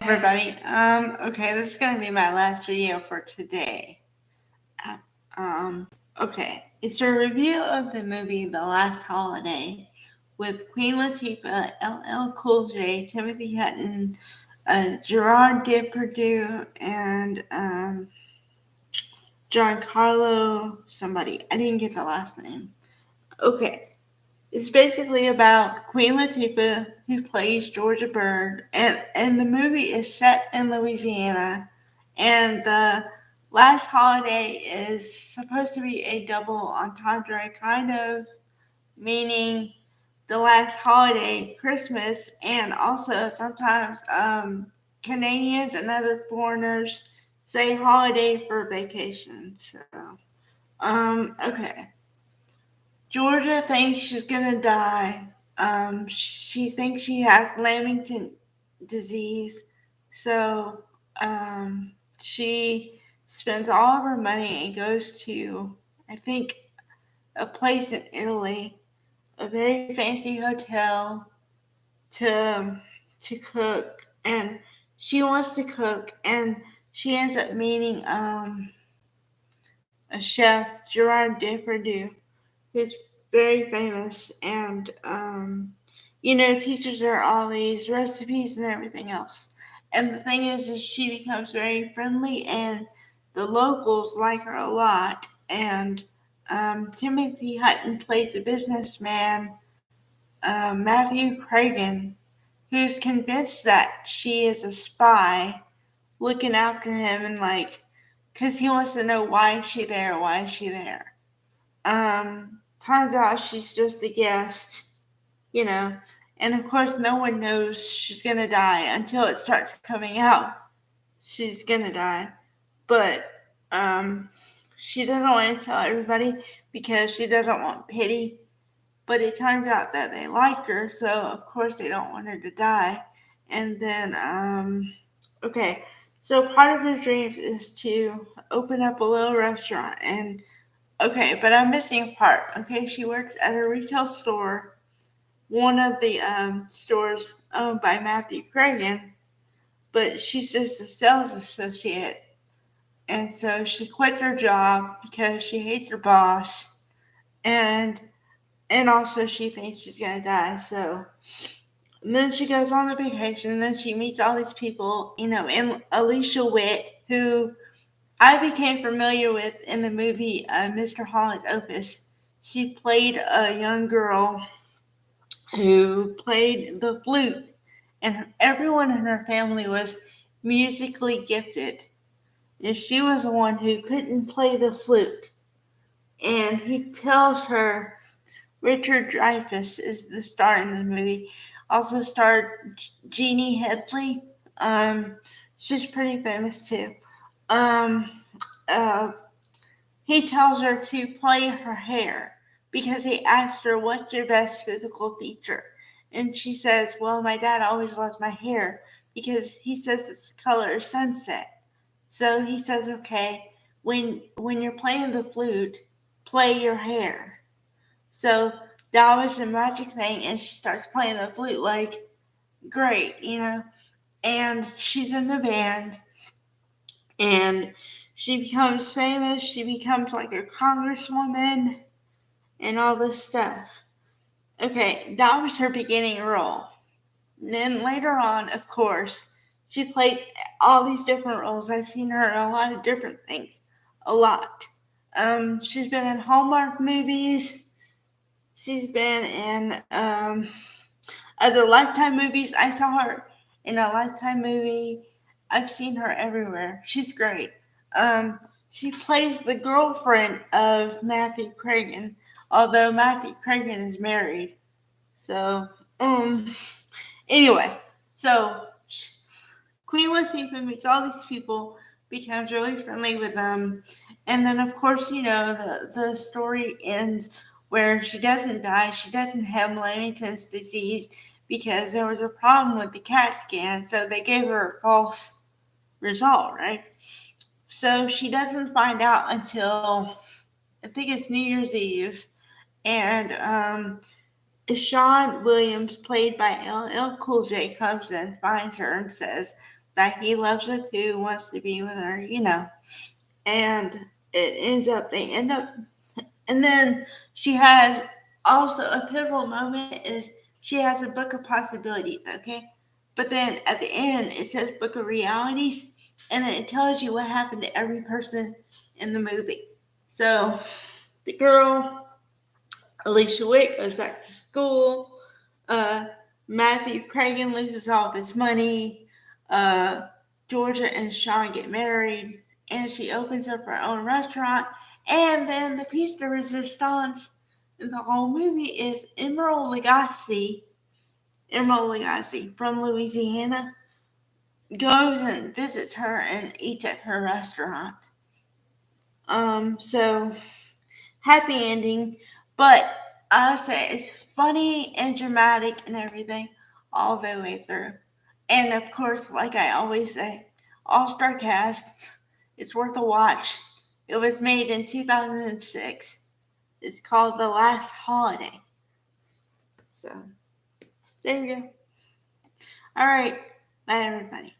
everybody. Okay, this is gonna be my last video for today. Uh, okay, it's a review of the movie The Last Holiday with Queen Latifah, LL Cool J, Timothy Hutton, Gerard Depardieu, and Giancarlo somebody. I didn't get the last name. Okay, it's basically about Queen Latifah, who plays Georgia Bird, and the movie is set in Louisiana, and the last holiday is supposed to be a double entendre, kind of, meaning the last holiday, Christmas, and also sometimes Canadians and other foreigners say holiday for vacation. So, okay. Georgia thinks she's gonna die. She thinks she has Lamington disease, so she spends all of her money and goes to, I think, a place in Italy, a very fancy hotel to to cook, and she wants to cook, and she ends up meeting a chef, Gerard Depardieu, who's very famous and teaches her all these recipes and everything else. And the thing is she becomes very friendly and the locals like her a lot. And Timothy Hutton plays a businessman, Matthew Cragen, who's convinced that she is a spy looking after him and because he wants to know why is she there. Turns out she's just a guest, you know, and of course, no one knows she's gonna die until it starts coming out. She's gonna die, but um, she doesn't want to tell everybody because she doesn't want pity. But it turns out that they like her, so of course they don't want her to die. And then, okay, so part of her dreams is to open up a little restaurant and okay, but I'm missing a part. Okay, she works at a retail store, one of the stores owned by Matthew Cragen, but she's just a sales associate. And so she quits her job because she hates her boss, and and also she thinks she's gonna die. So and then she goes on a vacation, and then she meets all these people, and Alicia Witt, who I became familiar with in the movie Mr. Holland's Opus. She played a young girl who played the flute, and everyone in her family was musically gifted. And she was the one who couldn't play the flute. And he tells her Richard Dreyfuss is the star in the movie. Also starred Jeannie Headley. She's pretty famous too. Um, uh, He tells her to play her hair because he asked her, "What's your best physical feature?" And she says, "Well, my dad always loves my hair because he says it's the color of sunset." So he says, "Okay, when you're playing the flute, play your hair." So that was the magic thing, and she starts playing the flute like great. And she's in the band, and she becomes famous. She becomes like a congresswoman and all this stuff. Okay, that was her beginning role. And then later on, of course, she played all these different roles. I've seen her in a lot of different things. A lot. She's been in Hallmark movies. She's been in other Lifetime movies. I saw her in a Lifetime movie. I've seen her everywhere. She's great. She plays the girlfriend of Matthew Cragen, although Matthew Cragen is married. So, anyway, so Queen Latifah meets all these people, becomes really friendly with them, and then of course the story ends where she doesn't die. She doesn't have Lamington's disease because there was a problem with the CAT scan, so they gave her a false result, right? So she doesn't find out until I think it's New Year's Eve, and Sean Williams, played by LL Cool J, comes in, finds her, and says, that he loves her too, wants to be with her, and they end up, and then she has also a pivotal moment is she has a book of possibilities, okay? But then at the end, it says book of realities, and then it tells you what happened to every person in the movie. So the girl, Alicia Witt, goes back to school. Uh, Matthew Cragen loses all of his money. Georgia and Sean get married, and she opens up her own restaurant. And then the piece de resistance in the whole movie is Emeril Lagasse from Louisiana, goes and visits her and eats at her restaurant. So happy ending, but I say it's funny and dramatic and everything all the way through. And of course, like I always say, All Star Cast, it's worth a watch. It was made in 2006. It's called The Last Holiday. So, there you go. All right. Bye, everybody.